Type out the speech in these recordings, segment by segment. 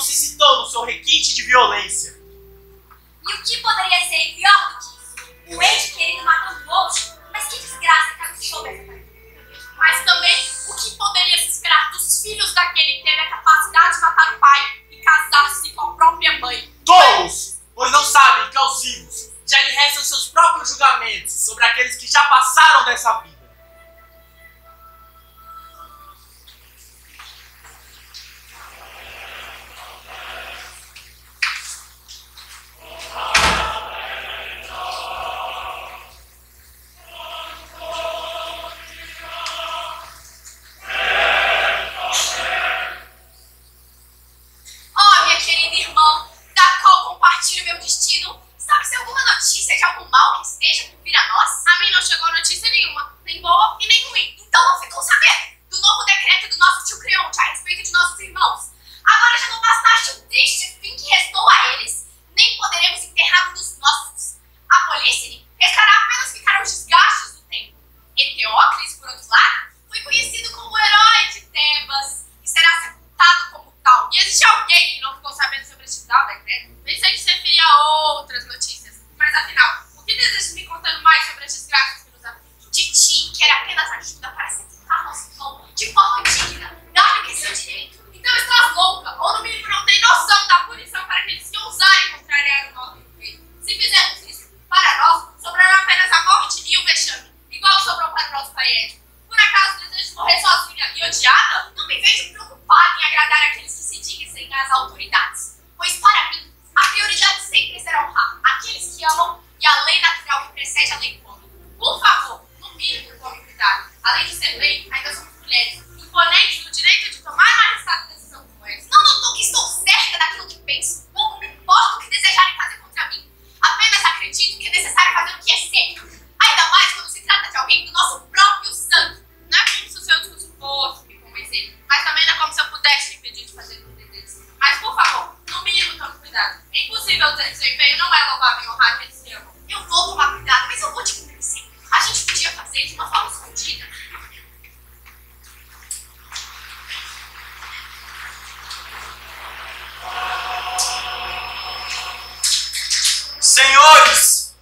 se citou no seu requinte de violência. E o que poderia ser pior do que isso? O ente querido matando o outro? Mas que desgraça caiu sobre essa família. Mas também, o que poderia se esperar dos filhos daquele que teve a capacidade de matar o pai e casar-se com a própria mãe? Tolos! Pois não sabem que aos vivos já lhe restam seus próprios julgamentos sobre aqueles que já passaram dessa vida. Senhores,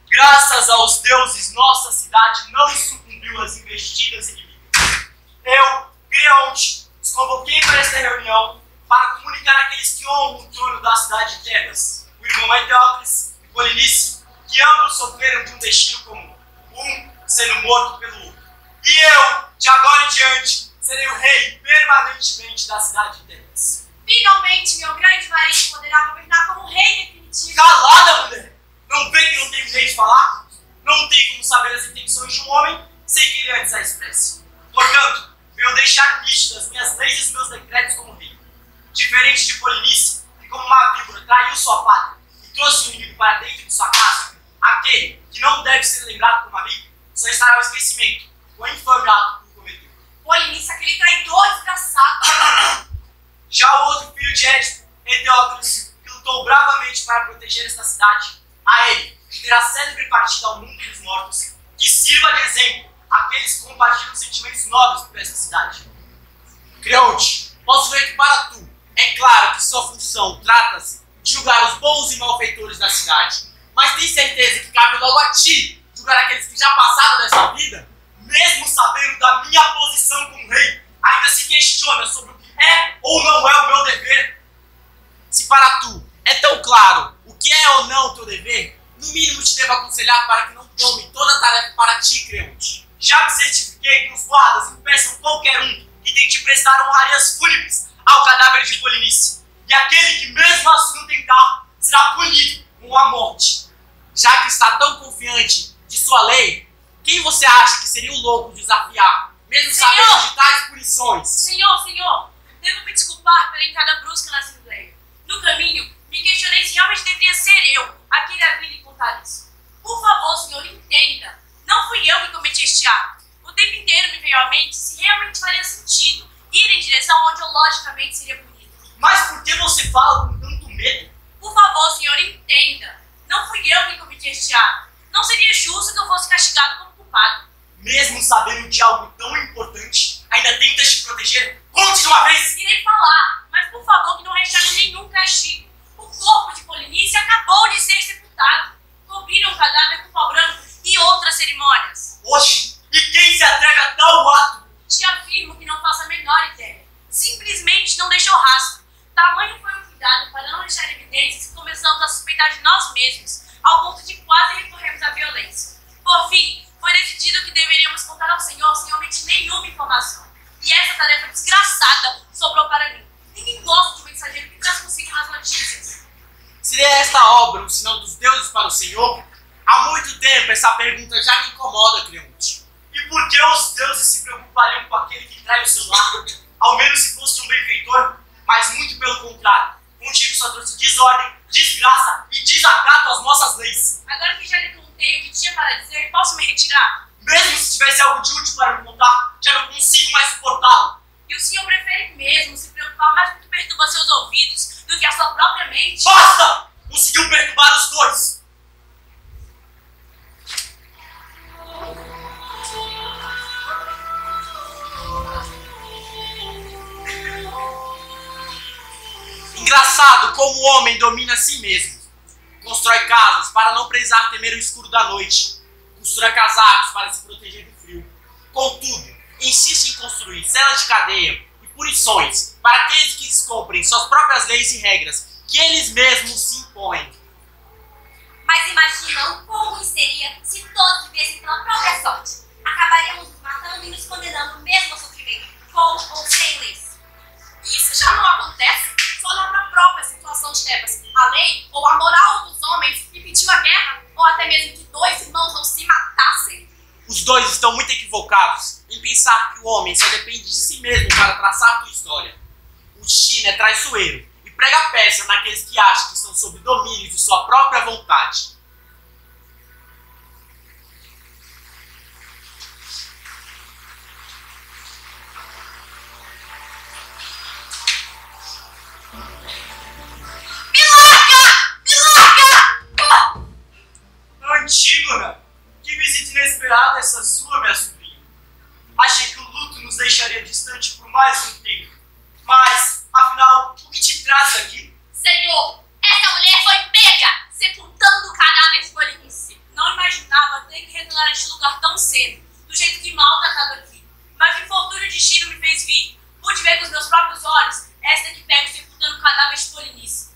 graças aos deuses, nossa cidade não sucumbiu às investidas inimigas. Eu, Creonte, os convoquei para esta reunião para comunicar àqueles que honram o trono da cidade de Tebas, o irmão Eteócles e Polinice, que ambos sofreram de um destino comum, um sendo morto pelo outro. E eu, de agora em diante, serei o rei permanentemente da cidade de Tebas. Finalmente, meu grande marido poderá governar como rei definitivo. Calada, mulher! Não vê que não terminei de falar? Não tem como saber as intenções de um homem sem que ele antes a expresse. Portanto, venho deixar nítidas minhas leis e os meus decretos como rei. Diferente de Polinice, que como uma víbora traiu sua pátria e trouxe o inimigo para dentro de sua casa, aquele que não deve ser lembrado como amigo só estará ao esquecimento, o infame ato que cometeu. Polinice, aquele traidor desgraçado. Já o outro filho de Édipo, Eteócles, que lutou bravamente para proteger esta cidade, a ele, que terá célebre partida ao mundo dos mortos, que sirva de exemplo àqueles que compartilham sentimentos nobres por esta cidade. Creonte, posso ver que para tu, é claro que sua função trata-se de julgar os bons e malfeitores da cidade, mas tem certeza que cabe logo a ti julgar aqueles que já passaram dessa vida? Mesmo sabendo da minha posição como rei, ainda se questiona sobre o que é ou não é o meu dever? Se para tu é tão claro o que é ou não o teu dever, no mínimo te devo aconselhar para que não tome toda a tarefa para ti, Creonte. Já me certifiquei que os guardas impeçam qualquer um que tente prestar honrarias fúnebres ao cadáver de Polinice, e aquele que mesmo assim o tentar será punido com a morte. Já que está tão confiante de sua lei, quem você acha que seria o louco de desafiar, mesmo sabendo de tais punições? Senhor, devo me desculpar pela entrada brusca na Assembleia. No caminho, me questionei se realmente deveria ser eu a quem devia lhe contar isso. Por favor, senhor, entenda. Não fui eu que cometi este ato. O tempo inteiro me veio à mente se realmente faria sentido ir em direção onde eu logicamente seria punido. Mas por que você fala com tanto medo? Por favor, senhor, entenda. Não fui eu que cometi este ato. Não seria justo que eu fosse castigado como culpado. Mesmo sabendo de algo tão importante, ainda tentas te proteger? Conte de uma vez! Irei falar, mas por favor que não recebe nenhum castigo. O corpo de Polinice acabou de ser sepultado. Cobriram o cadáver com pó branco e outras cerimônias. Oxe, e quem se atreve a tal ato? Te afirmo que não faço a menor ideia. Simplesmente não deixou rastro. Tamanho foi o cuidado para não deixar evidências que começamos a suspeitar de nós mesmos, ao ponto de quase recorrermos à violência. Por fim, foi decidido que deveríamos contar ao Senhor sem omitir nenhuma informação. E essa tarefa desgraçada sobrou para mim. Ninguém gosta de um mensageiro que traz consigo as notícias. Seria esta obra um sinal dos deuses para o Senhor? Há muito tempo essa pergunta já me incomoda, Creonte. E por que os deuses se preocupariam com aquele que trai o seu lar? Ao menos se fosse um benfeitor, mas muito pelo contrário. Contigo só trouxe desordem, desgraça e desacato às nossas leis. Agora que já lhe contei o que tinha para dizer, posso me retirar? Mesmo se tivesse algo de útil para me contar, já não consigo mais suportá-lo. E o senhor prefere mesmo se preocupar mais com o que perturba seus ouvidos do que a sua própria mente? Basta! Conseguiu perturbar os dois! Engraçado como o homem domina a si mesmo. Constrói casas para não precisar temer o escuro da noite. Costura casacos para se proteger do frio. Contudo, insiste em construir celas de cadeia e punições para aqueles que descumprem suas próprias leis e regras que eles mesmos se impõem. Mas imagina o quão ruim seria se todos vivessem pela própria sorte. Acabaríamos nos matando e nos condenando mesmo ao sofrimento, com ou sem leis. Isso já não acontece só na própria situação de Tebas. A lei ou a moral dos homens impediu a guerra, ou até mesmo que dois irmãos não se matassem. Os dois estão muito equivocados em pensar que o homem só depende de si mesmo para traçar sua história. O destino é traiçoeiro e prega peça naqueles que acham que estão sob domínio de sua própria vontade. Antígona, que visita inesperada essa sua, minha sobrinha. Achei que o luto nos deixaria distante por mais um tempo. Mas, afinal, o que te traz aqui? Senhor, essa mulher foi pega, sepultando o cadáver de Polinice. Não imaginava ter que retornar a este lugar tão cedo, do jeito que mal tratado aqui. Mas que fortuna o destino me fez vir. Pude ver com os meus próprios olhos esta que pega sepultando o cadáver de Polinice.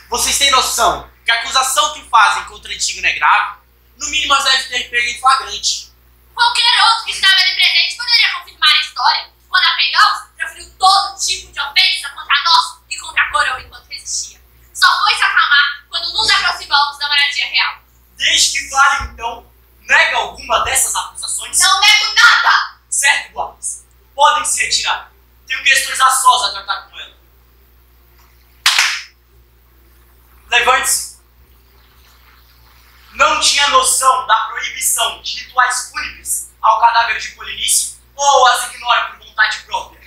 Vocês têm noção que a acusação que fazem contra a Antígona é grave? No mínimo, as deve ter pego em flagrante. Qualquer outro que estava ali presente poderia confirmar a história. Quando a pegamos, proferiu todo tipo de ofensa contra nós e contra a coroa enquanto resistia. Só foi se acalmar quando nos aproximamos da moradia real. Desde que fale, então, nega alguma dessas acusações? Não nego nada! Certo, guardas. Podem se retirar. Tenho questões a sós a tratar com ela. Levante-se. Não tinha noção da proibição de rituais fúnebres ao cadáver de Polinice ou as ignora por vontade própria?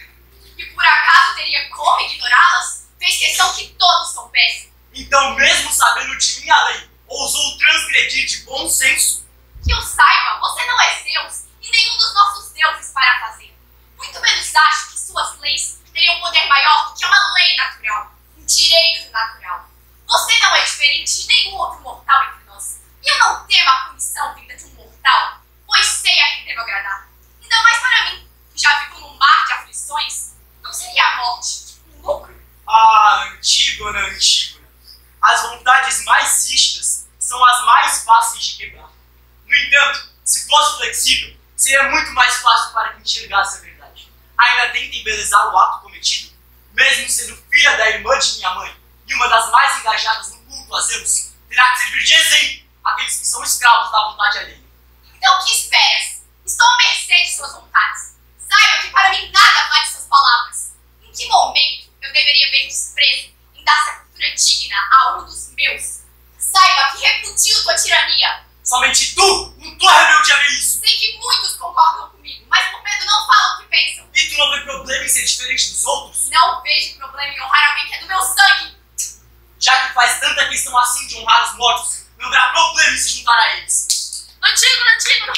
E por acaso teria como ignorá-las? Fez questão que todos soubessem. Então, mesmo sabendo de minha lei, ousou transgredir de bom senso? Que eu saiba, você não é Zeus e nenhum dos nossos deuses para fazer. Muito menos acho que suas leis teriam poder maior do que uma lei natural, um direito natural. Você não é diferente de nenhum outro mortal entre nós. E eu não temo a punição vinda de um mortal, pois sei a quem devo agradar. Ainda mais para mim, que já vivo num mar de aflições. Não seria a morte um lucro? Ah, Antígona, Antígona. As vontades mais rígidas são as mais fáceis de quebrar. No entanto, se fosse flexível, seria muito mais fácil para que enxergasse a verdade. Ainda tenta embelezar o ato cometido, mesmo sendo filha da irmã de minha mãe e uma das mais engajadas no culto a Zeus, terá que servir de exemplo àqueles que são escravos da vontade alheia. Então o que esperas? Estou à mercê de suas vontades. Saiba que para mim nada vale suas palavras. Em que momento eu deveria ver desprezo em dar sepultura digna a um dos meus? Saiba que repudio tua tirania. Somente tu, com tua rebeldia, vê isso. Sei que muitos concordam comigo, mas por medo não falam o que pensam. E tu não vê problema em ser diferente dos outros? Não vejo problema em honrar alguém que é do meu sangue. Já que faz tanta questão assim de honrar os mortos, não haverá problema em se juntar a eles. Antígona, Antígona!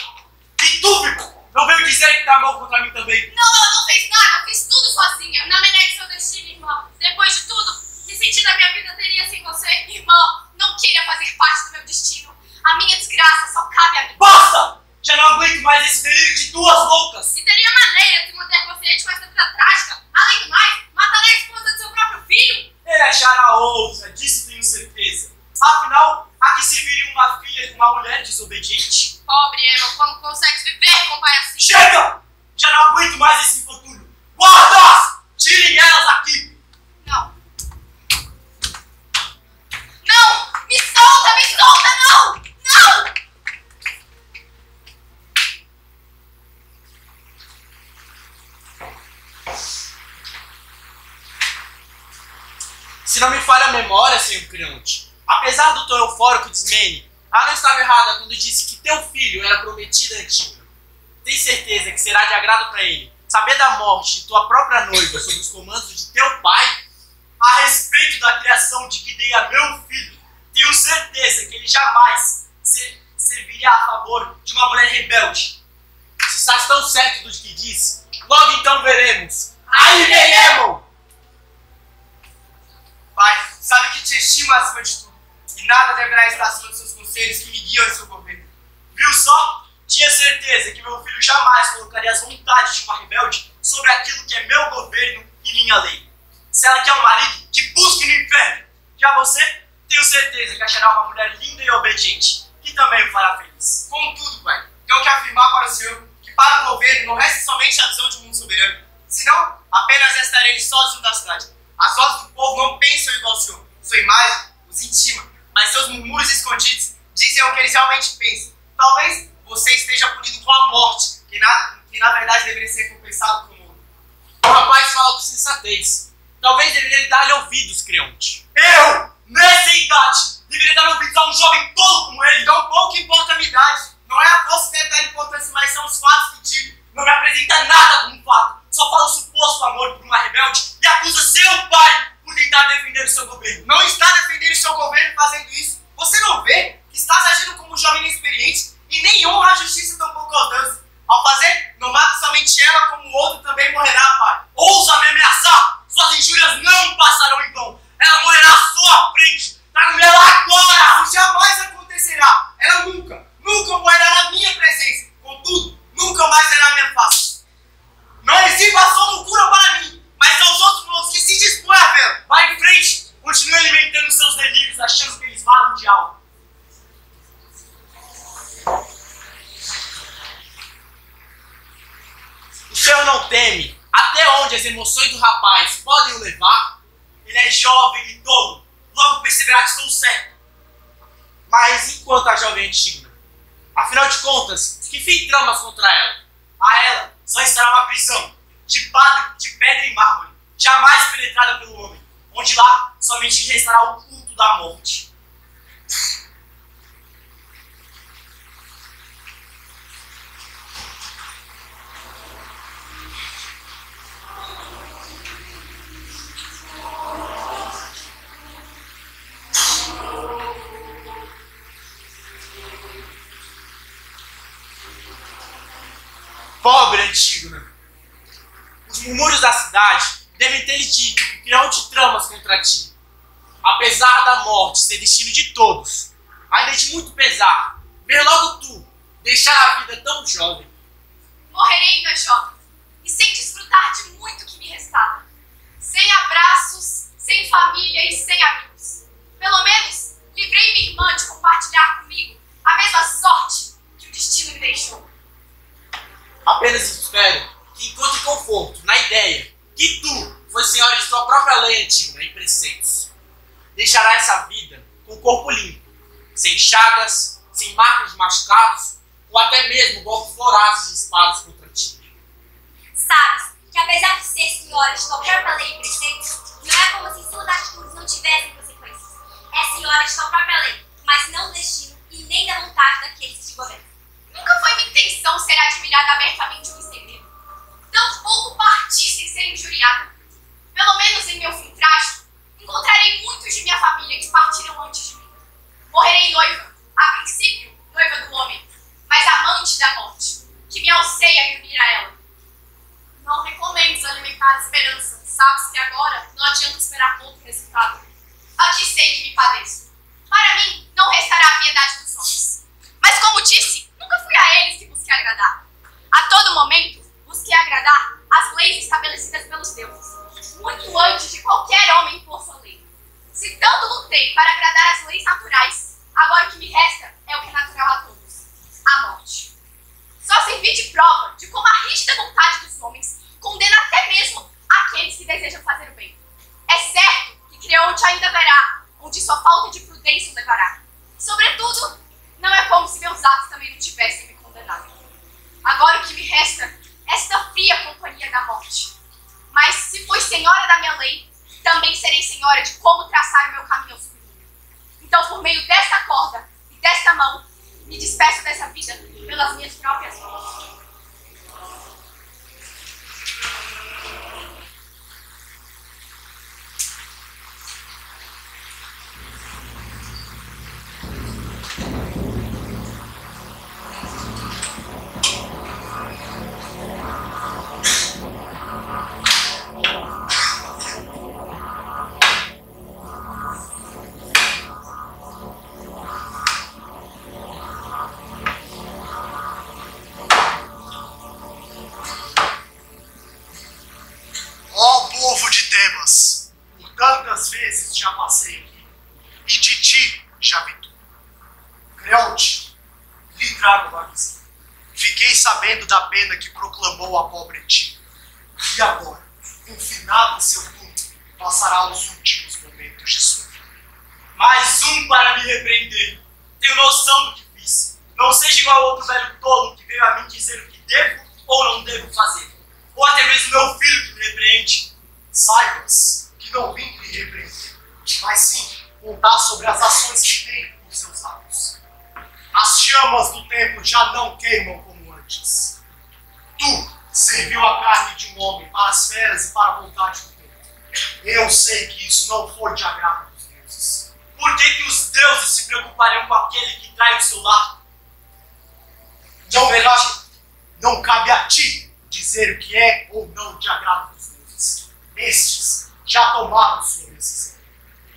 E tu, Vico, Não veio dizer que tramou contra mim também. Não, ela não fez nada, eu fiz tudo sozinha. Não me negue seu destino, irmã. Depois de tudo, que sentido a minha vida teria sem você? Irmã, não queira fazer parte do meu destino. A minha desgraça só cabe a mim. Basta! Já não aguento mais esse delírio de duas loucas. E teria maneira de manter consciente com essa vida trágica. Além do mais, matará a esposa do seu próprio filho. Ele achará outra, disso tenho certeza. Afinal, a que se viria uma filha de uma mulher desobediente? Pobre Emma, como consegue viver com um pai assim? Chega! Já não aguento mais esse infortúnio. Guardas! Tirem elas aqui! Não. Não! Me solta, não! Não! Se não me falha a memória, senhor Creonte, apesar do tom eufórico de Ismene, ela não estava errada quando disse que teu filho era prometido a Antígona. Tem certeza que será de agrado para ele saber da morte de tua própria noiva sob os comandos de teu pai? A respeito da criação de que dei a meu filho, tenho certeza que ele jamais serviria a favor de uma mulher rebelde. Se estás tão certo do que diz, logo então veremos. Aí veremos! Pai, sabe que te estimo acima de tudo, e nada deverá estar acima dos seus conselhos que me guiam em seu governo. Viu só? Tinha certeza que meu filho jamais colocaria as vontades de uma rebelde sobre aquilo que é meu governo e minha lei. Se ela quer um marido, que busque no inferno. Já você, tenho certeza que achará uma mulher linda e obediente, que também o fará feliz. Contudo, pai, tenho que afirmar para o senhor que para o governo não resta somente a visão de um mundo soberano, senão apenas restarei ele sozinho da cidade. As vozes do povo não pensam igual ao senhor. Sua imagem os intima, mas seus murmúrios escondidos dizem o que eles realmente pensam. Talvez você esteja punido com a morte, que na verdade deveria ser compensado com o mundo. O rapaz fala com sensatez. Talvez deveria dar-lhe ouvidos, Creonte. Eu, nessa idade, deveria dar ouvidos a um jovem tolo como ele. Então pouco importa a minha idade. Não é a força que deve dar importância, mas são os fatos que digo. Não me apresenta nada como fato. Só fala o suposto amor por uma rebelde e acusa seu pai por tentar defender o seu governo. Não está defendendo o seu governo fazendo isso. Você não vê que estás agindo como um jovem inexperiente e nem honra a justiça tampouco aos deuses. Ao fazer, não mata somente ela, como o outro também morrerá, pai. Ousa me ameaçar! Suas injúrias não passarão em vão. Ela morrerá à sua frente. Traga-me ela agora! Isso jamais acontecerá. Ela nunca morrerá na minha presença. Contudo, nunca mais verá a minha face. Não exiba a sua loucura para mim, mas aos outros modos que se dispõem a vê-la. Vai em frente! Continue alimentando seus delírios, achando que eles valem de algo. O senhor não teme até onde as emoções do rapaz podem o levar? Ele é jovem e tolo, logo perceberá que estou certo. Mas enquanto a jovem Antígona, afinal de contas, que fim tramas contra ela? A ela só estará uma prisão de pedra e mármore, jamais penetrada pelo homem, onde lá somente restará o culto da morte. Pobre Antígona! Os murmúrios da cidade devem ter lhe dito que Creonte tramas contra ti. Apesar da morte ser destino de todos, ainda é de muito pesar ver logo tu deixar a vida tão jovem. Morrerei ainda jovem, e sem desfrutar de muito que me restava. Sem abraços, sem família e sem amigos. Pelo menos, livrei minha irmã de compartilhar comigo a mesma sorte que o destino me deixou. Apenas espero que encontre conforto na ideia que tu foi senhora de tua própria lei antiga e preceitos. Deixará essa vida com o corpo limpo, sem chagas, sem marcas de machucados, ou até mesmo golpes vorazes de espadas contra ti. Sabes que apesar de ser senhora de tua própria lei e preceitos, não é como se suas atitudes não tivessem consequências. É senhora de tua própria lei, mas não do destino e nem da vontade daqueles que te governam. Nunca foi minha intenção ser admirada abertamente ou em segredo. Tampouco partir sem ser injuriada. Pelo menos em meu fim trágico, encontrarei muitos de minha família que partiram antes de mim. Morrerei noiva, a princípio noiva do homem, mas amante da morte, que me auxeia e compadeço. Para mim, não restará a piedade dos homens. Mas como disse, nunca fui a eles que busquei agradar. A todo momento, busquei agradar as leis estabelecidas pelos deuses, muito antes de qualquer homem impor sua lei. Se tanto lutei para agradar as leis naturais, agora o que me resta é o que é natural a todos: a morte. Só servi de prova de como a rígida vontade dos homens condena até mesmo aqueles que desejam fazer o bem. É certo que Creonte ainda verá onde sua falta de prudência o levará. Sobretudo, não é como se meus atos também não tivessem me condenado. Agora o que me resta é esta fria companhia da morte. Mas se fui senhora da minha lei, também serei senhora de como traçar o meu caminho ao sublime. Então, por meio desta corda e desta mão, me despeço dessa vida pelas minhas próprias mãos. Por tantas vezes já passei aqui, e de ti já vi tudo. Creonte, lhe trago a visão. Fiquei sabendo da pena que proclamou a pobre Tina, e agora, confinado em seu túmulo, passará os últimos momentos de sua vida. Mais um para me repreender. Tenho noção do que fiz. Não seja igual ao outro velho tolo que veio a mim dizer o que devo ou não devo fazer. Ou até mesmo meu filho que me repreende. Saibas que não vim lhe repreender, mas sim contar sobre as ações que tem por seus atos. As chamas do tempo já não queimam como antes. Tu serviu a carne de um homem para as feras e para a vontade do tempo. Eu sei que isso não foi de agrado dos deuses. Por que os deuses se preocupariam com aquele que trai o seu lar? Não cabe a ti dizer o que é ou não de agrado dos deuses. Estes já tomaram sua decisão.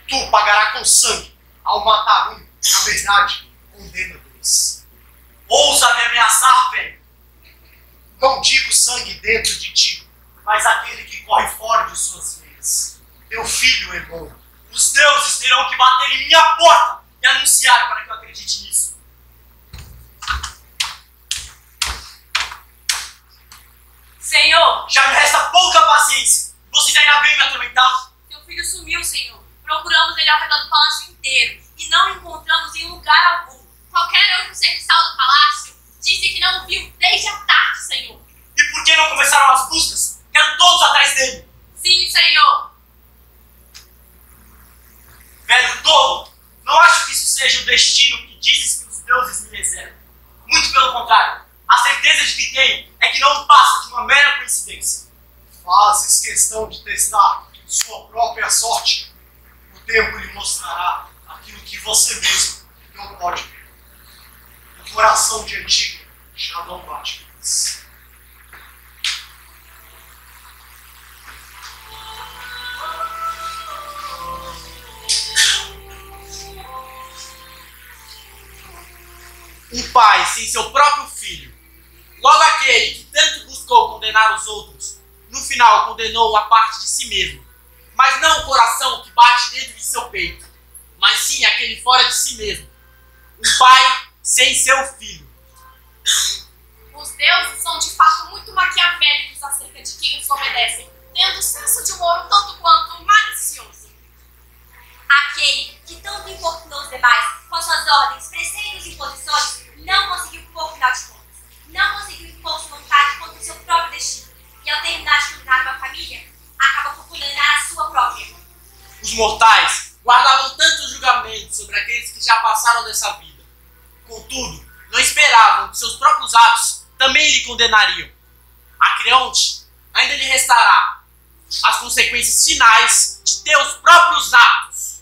Tu pagará com sangue ao matar um, na verdade, condena dois. Ousa me ameaçar, velho. Não digo sangue dentro de ti, mas aquele que corre fora de suas veias. Teu filho é bom. Os deuses terão que bater em minha porta e anunciar para que eu acredite nisso. Senhor, Já me resta pouca paciência. Vocês ainda vêm me atormentar? teu filho sumiu, Senhor. Procuramos ele ao redor do palácio inteiro e não o encontramos em lugar algum. Qualquer outro serviçal do palácio disse que não o viu desde a tarde, Senhor. E por que não começaram as buscas? Quero todos atrás dele. Sim, Senhor. Velho tolo, não acho que isso seja o destino que dizes que os deuses me reservam. Muito pelo contrário, a certeza de que tenho é que não passa de uma mera coincidência. Fazes questão de testar sua própria sorte. O tempo lhe mostrará aquilo que você mesmo não pode ver. O coração de Antígona já não bate mais. Um pai sem seu próprio filho, logo aquele que tanto buscou condenar os outros, no final condenou a parte de si mesmo, mas não o coração que bate dentro de seu peito, mas sim aquele fora de si mesmo. Um pai sem seu filho. Os deuses são de fato muito maquiavélicos acerca de quem os obedecem, tendo senso de humor tanto quanto malicioso. Aquele que tanto importunou os demais com suas ordens, preceitos e imposições, não conseguiu pôr final de contas. Não conseguiu impor sua vontade contra o seu próprio destino. E ao terminar de condenar uma família, acaba por condenar a sua própria. Os mortais guardavam tanto julgamento sobre aqueles que já passaram dessa vida. Contudo, não esperavam que seus próprios atos também lhe condenariam. A Creonte ainda lhe restará as consequências finais de teus próprios atos.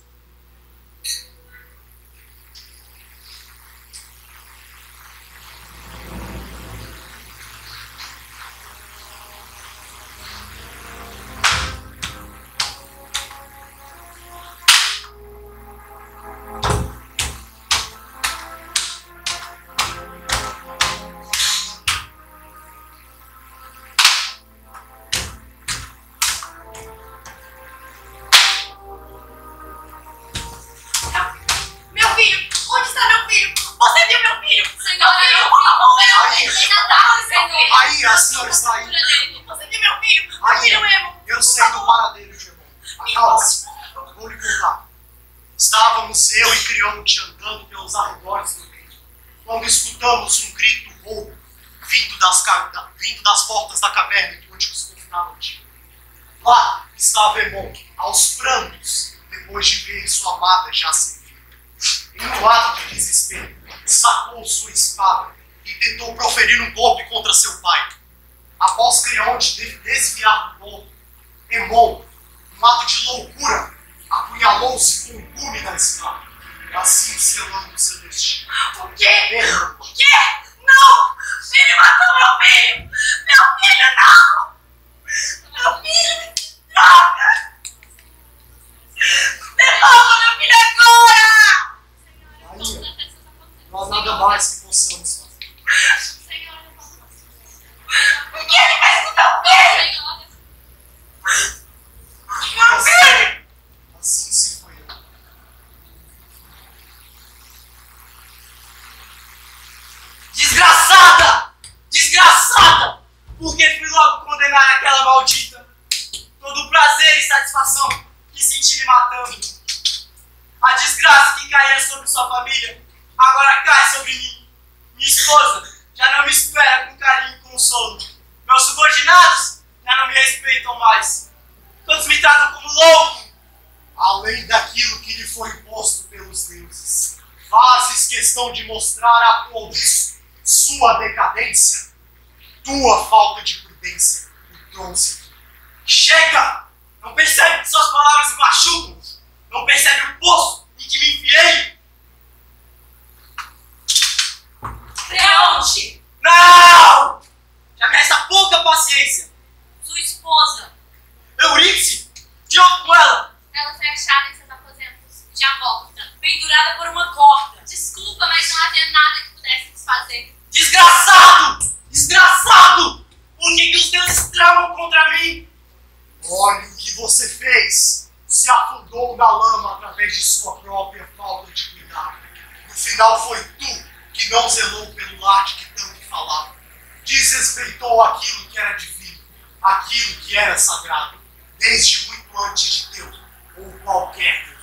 Você viu meu filho? Senhora, Meu filho, meu por favor, Aí. Ele ataca, Senhor. Aí, a senhora está aí. Você viu meu filho? Meu Aí, filho Emo. eu sei do paradeiro de Emon. Acalme-se. Vou lhe contar. Estávamos eu e Creonte andando pelos arredores do reino, quando escutamos um grito rouco vindo das portas da caverna onde os confinaram de. Lá estava Emon, aos prantos, depois de ver sua amada já sem vida. Em um ato de desespero, sacou sua espada e tentou proferir um golpe contra seu pai. Após Creonte desviar do golpe, Emon, num ato de loucura, apunhalou-se com o gume da espada, assim selando seu destino. O quê? Errou. O quê? Não! Ele matou meu filho! Meu filho, não! Meu filho, que droga! Devolva meu filho agora! Aí, não há nada mais que possamos fazer. O que ele fez com meu filho? Meu filho! Assim se foi eu. Desgraçada! Desgraçada! Porque fui logo condenar aquela maldita. Todo o prazer e satisfação que senti me matando. A desgraça que caía sobre sua família, agora cai sobre mim. Minha esposa já não me espera com carinho e consolo. Meus subordinados já não me respeitam mais. Todos me tratam como louco. Além daquilo que lhe foi imposto pelos deuses, fazes questão de mostrar a todos sua decadência, tua falta de prudência, o trouxe aqui. Chega! Não percebe que suas palavras me machucam? Não percebe o poço em que me enfiei? Creonte, Não! Já me resta pouca paciência. sua esposa. Eurídice, que houve com ela? Ela foi achada em seus aposentos, já morta. Pendurada por uma corda. Desculpa, mas não havia nada que pudesse desfazer. Desgraçado! Desgraçado! Por que os deuses tramam contra mim? Olha o que você fez! Se afundou na lama através de sua própria falta de cuidado. No final foi tu que não zelou pelo lar de que tanto falava. Desrespeitou aquilo que era divino, aquilo que era sagrado, desde muito antes de Deus ou qualquer Deus.